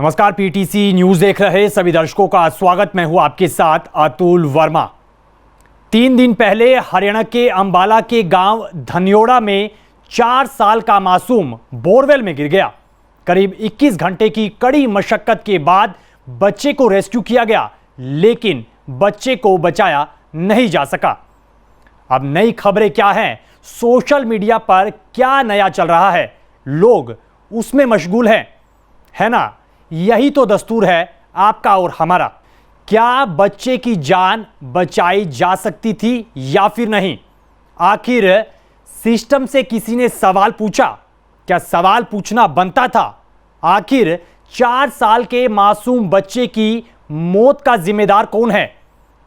नमस्कार, PTC news देख रहे सभी दर्शकों का स्वागत। मैं हूं आपके साथ अतुल वर्मा। 3 दिन पहले हरियाणा के अंबाला के गांव धनियोड़ा में 4 साल का मासूम बोरवेल में गिर गया। करीब 21 घंटे की कड़ी मशक्कत के बाद बच्चे को रेस्क्यू किया गया, लेकिन बच्चे को बचाया नहीं जा सका। अब नई खबरें क्या हैं, सोशल मीडिया पर क्या नया चल रहा है, लोग उसमें मशगूल हैं, है ना? यही तो दस्तूर है आपका और हमारा। क्या बच्चे की जान बचाई जा सकती थी या फिर नहीं? आखिर सिस्टम से किसी ने सवाल पूछा? क्या सवाल पूछना बनता था? आखिर 4 साल के मासूम बच्चे की मौत का जिम्मेदार कौन है?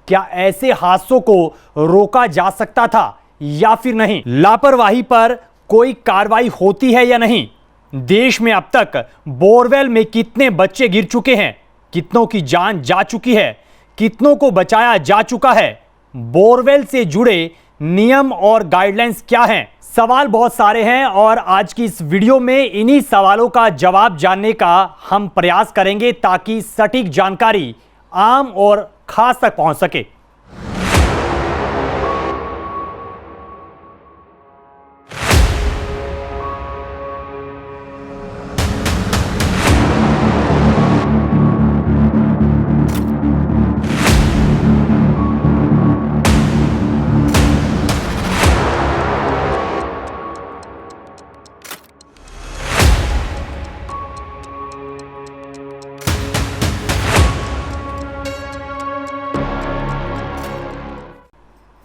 क्या ऐसे हादसों को रोका जा सकता था या फिर नहीं? लापरवाही पर कोई कार्रवाई होती है या नहीं? देश में अब तक बोरवेल में कितने बच्चे गिर चुके हैं? कितनों की जान जा चुकी है? कितनों को बचाया जा चुका है? बोरवेल से जुड़े नियम और गाइडलाइंस क्या हैं? सवाल बहुत सारे हैं और आज की इस वीडियो में इन्हीं सवालों का जवाब जानने का हम प्रयास करेंगे ताकि सटीक जानकारी आम और खास तक पहुंच सके।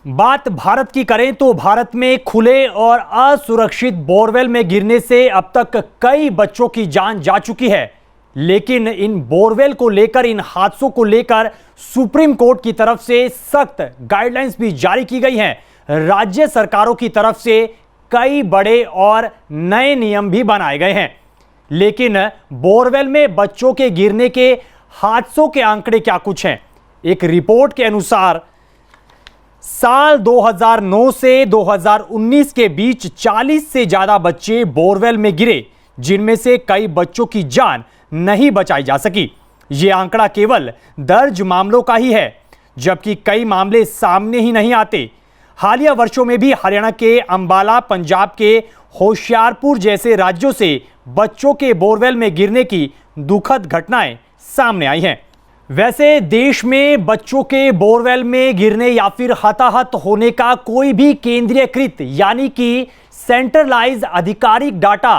बात भारत की करें तो भारत में खुले और असुरक्षित बोरवेल में गिरने से अब तक कई बच्चों की जान जा चुकी है। लेकिन इन बोरवेल को लेकर, इन हादसों को लेकर सुप्रीम कोर्ट की तरफ से सख्त गाइडलाइंस भी जारी की गई हैं। राज्य सरकारों की तरफ से कई बड़े और नए नियम भी बनाए गए हैं। लेकिन बोरवेल में बच्चों के गिरने के हादसों के आंकड़े क्या कुछ हैं? एक रिपोर्ट के अनुसार साल 2009 से 2019 के बीच 40 से ज्यादा बच्चे बोरवेल में गिरे, जिनमें से कई बच्चों की जान नहीं बचाई जा सकी। यह आंकड़ा केवल दर्ज मामलों का ही है, जबकि कई मामले सामने ही नहीं आते। हालिया वर्षों में भी हरियाणा के अंबाला, पंजाब के होशियारपुर जैसे राज्यों से बच्चों के बोरवेल में गिरने की दुखद घटनाएं सामने आई हैं। वैसे देश में बच्चों के बोरवेल में गिरने या फिर हताहत होने का कोई भी केंद्रीयकृत यानी कि सेंट्रलाइज आधिकारिक डाटा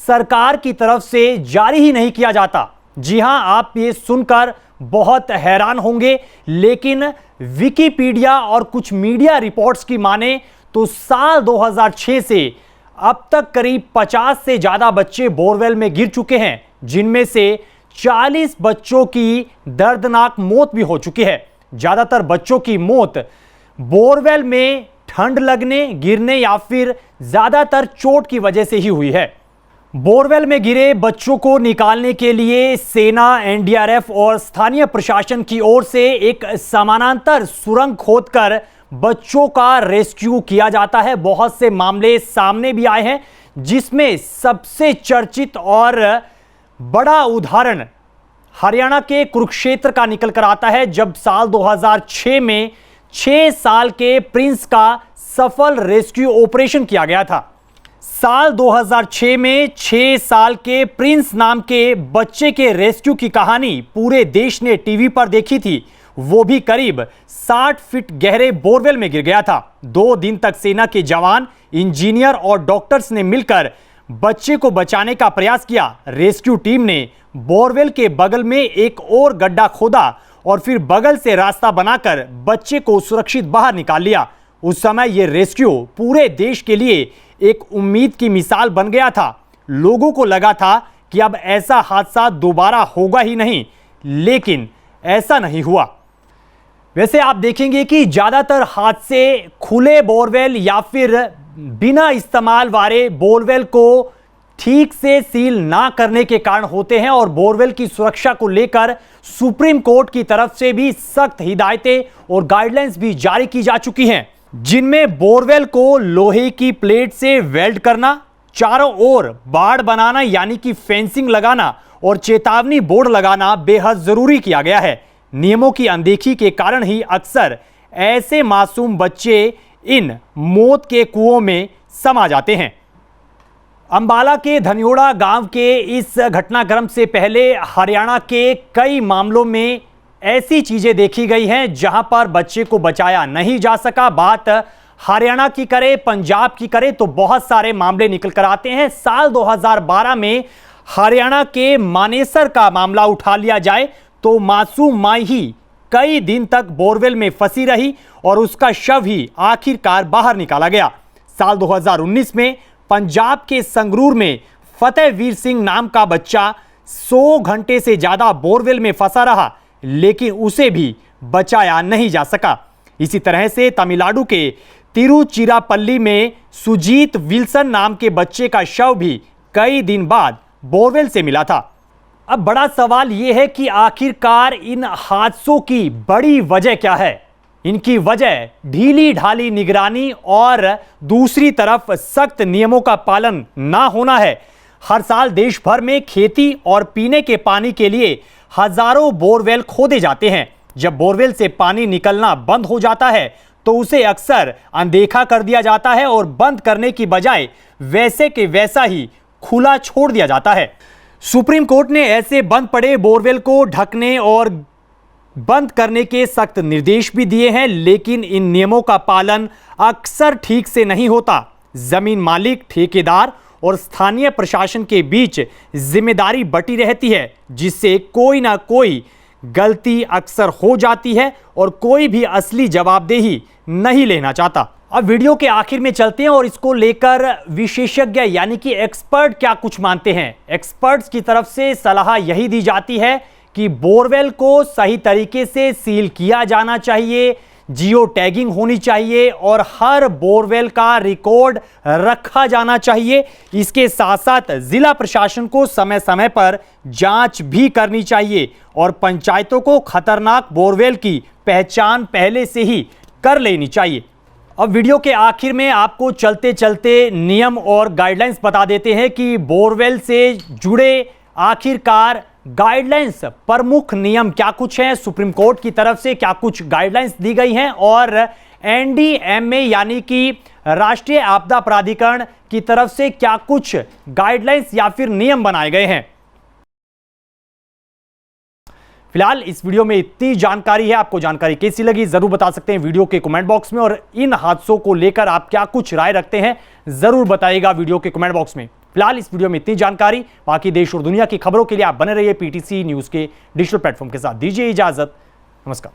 सरकार की तरफ से जारी ही नहीं किया जाता। जी हां, आप ये सुनकर बहुत हैरान होंगे, लेकिन विकिपीडिया और कुछ मीडिया रिपोर्ट्स की माने तो साल 2006 से अब तक करीब 50 से ज्यादा बच्चे बोरवेल में गिर चुके हैं, जिनमें से 40 बच्चों की दर्दनाक मौत भी हो चुकी है। ज्यादातर बच्चों की मौत बोरवेल में ठंड लगने, गिरने या फिर ज्यादातर चोट की वजह से ही हुई है। बोरवेल में गिरे बच्चों को निकालने के लिए सेना, एनडीआरएफ और स्थानीय प्रशासन की ओर से एक समानांतर सुरंग खोदकर बच्चों का रेस्क्यू किया जाता है। बहुत से मामले सामने भी आए हैं, जिसमें सबसे चर्चित और बड़ा उदाहरण हरियाणा के कुरुक्षेत्र का निकल कर आता है, जब साल 2006 में 6 साल के प्रिंस का सफल रेस्क्यू ऑपरेशन किया गया था। साल 2006 में 6 साल के प्रिंस नाम के बच्चे के रेस्क्यू की कहानी पूरे देश ने टीवी पर देखी थी। वो भी करीब 60 फीट गहरे बोरवेल में गिर गया था। 2 दिन तक सेना के जवान, इंजीनियर और डॉक्टर्स ने मिलकर बच्चे को बचाने का प्रयास किया। रेस्क्यू टीम ने बोरवेल के बगल में एक और गड्ढा खोदा और फिर बगल से रास्ता बनाकर बच्चे को सुरक्षित बाहर निकाल लिया। उस समय यह रेस्क्यू पूरे देश के लिए एक उम्मीद की मिसाल बन गया था। लोगों को लगा था कि अब ऐसा हादसा दोबारा होगा ही नहीं, लेकिन ऐसा नहीं हुआ। वैसे आप देखेंगे कि ज्यादातर हादसे खुले बोरवेल या फिर बिना इस्तेमाल वाले बोरवेल को ठीक से सील ना करने के कारण होते हैं और बोरवेल की सुरक्षा को लेकर सुप्रीम कोर्ट की तरफ से भी सख्त हिदायतें और गाइडलाइंस भी जारी की जा चुकी हैं, जिनमें बोरवेल को लोहे की प्लेट से वेल्ड करना, चारों ओर बाड़ बनाना यानी कि फेंसिंग लगाना और चेतावनी बोर्ड लगाना बेहद जरूरी किया गया है। नियमों की अनदेखी के कारण ही अक्सर ऐसे मासूम बच्चे इन मौत के कुओं में समा जाते हैं। अंबाला के धनियोड़ा गांव के इस घटनाक्रम से पहले हरियाणा के कई मामलों में ऐसी चीजें देखी गई हैं जहां पर बच्चे को बचाया नहीं जा सका। बात हरियाणा की करे, पंजाब की करे तो बहुत सारे मामले निकल कर आते हैं। साल 2012 में हरियाणा के मानेसर का मामला उठा लिया जाए तो मासूम माई ही कई दिन तक बोरवेल में फंसी रही और उसका शव ही आखिरकार बाहर निकाला गया। साल 2019 में पंजाब के संगरूर में फतेहवीर सिंह नाम का बच्चा 100 घंटे से ज्यादा बोरवेल में फंसा रहा, लेकिन उसे भी बचाया नहीं जा सका। इसी तरह से तमिलनाडु के तिरुचिरापल्ली में सुजीत विल्सन नाम के बच्चे का शव भी कई दिन बाद बोरवेल से मिला था। अब बड़ा सवाल यह है कि आखिरकार इन हादसों की बड़ी वजह क्या है। इनकी वजह ढीली ढाली निगरानी और दूसरी तरफ सख्त नियमों का पालन ना होना है। हर साल देश भर में खेती और पीने के पानी के लिए हजारों बोरवेल खोदे जाते हैं। जब बोरवेल से पानी निकलना बंद हो जाता है तो उसे अक्सर अनदेखा कर दिया जाता है और बंद करने की बजाय वैसे के वैसा ही खुला छोड़ दिया जाता है। सुप्रीम कोर्ट ने ऐसे बंद पड़े बोरवेल को ढकने और बंद करने के सख्त निर्देश भी दिए हैं, लेकिन इन नियमों का पालन अक्सर ठीक से नहीं होता। जमीन मालिक, ठेकेदार और स्थानीय प्रशासन के बीच जिम्मेदारी बटी रहती है, जिससे कोई ना कोई गलती अक्सर हो जाती है और कोई भी असली जवाबदेही नहीं लेना चाहता। अब वीडियो के आखिर में चलते हैं और इसको लेकर विशेषज्ञ यानी कि एक्सपर्ट क्या कुछ मानते हैं। एक्सपर्ट्स की तरफ से सलाह यही दी जाती है कि बोरवेल को सही तरीके से सील किया जाना चाहिए, जियो टैगिंग होनी चाहिए और हर बोरवेल का रिकॉर्ड रखा जाना चाहिए। इसके साथ साथ जिला प्रशासन को समय समय पर जांच भी करनी चाहिए और पंचायतों को खतरनाक बोरवेल की पहचान पहले से ही कर लेनी चाहिए। अब वीडियो के आखिर में आपको चलते चलते नियम और गाइडलाइंस बता देते हैं कि बोरवेल से जुड़े आखिरकार गाइडलाइंस, प्रमुख नियम क्या कुछ हैं, सुप्रीम कोर्ट की तरफ से क्या कुछ गाइडलाइंस दी गई हैं और एनडीएमए यानी कि राष्ट्रीय आपदा प्राधिकरण की तरफ से क्या कुछ गाइडलाइंस या फिर नियम बनाए गए हैं। फिलहाल इस वीडियो में इतनी जानकारी है। आपको जानकारी कैसी लगी जरूर बता सकते हैं वीडियो के कमेंट बॉक्स में, और इन हादसों को लेकर आप क्या कुछ राय रखते हैं जरूर बताइएगा वीडियो के कमेंट बॉक्स में। फिलहाल इस वीडियो में इतनी जानकारी। बाकी देश और दुनिया की खबरों के लिए आप बने रहिए पीटीसी न्यूज के डिजिटल प्लेटफॉर्म के साथ। दीजिए इजाजत, नमस्कार।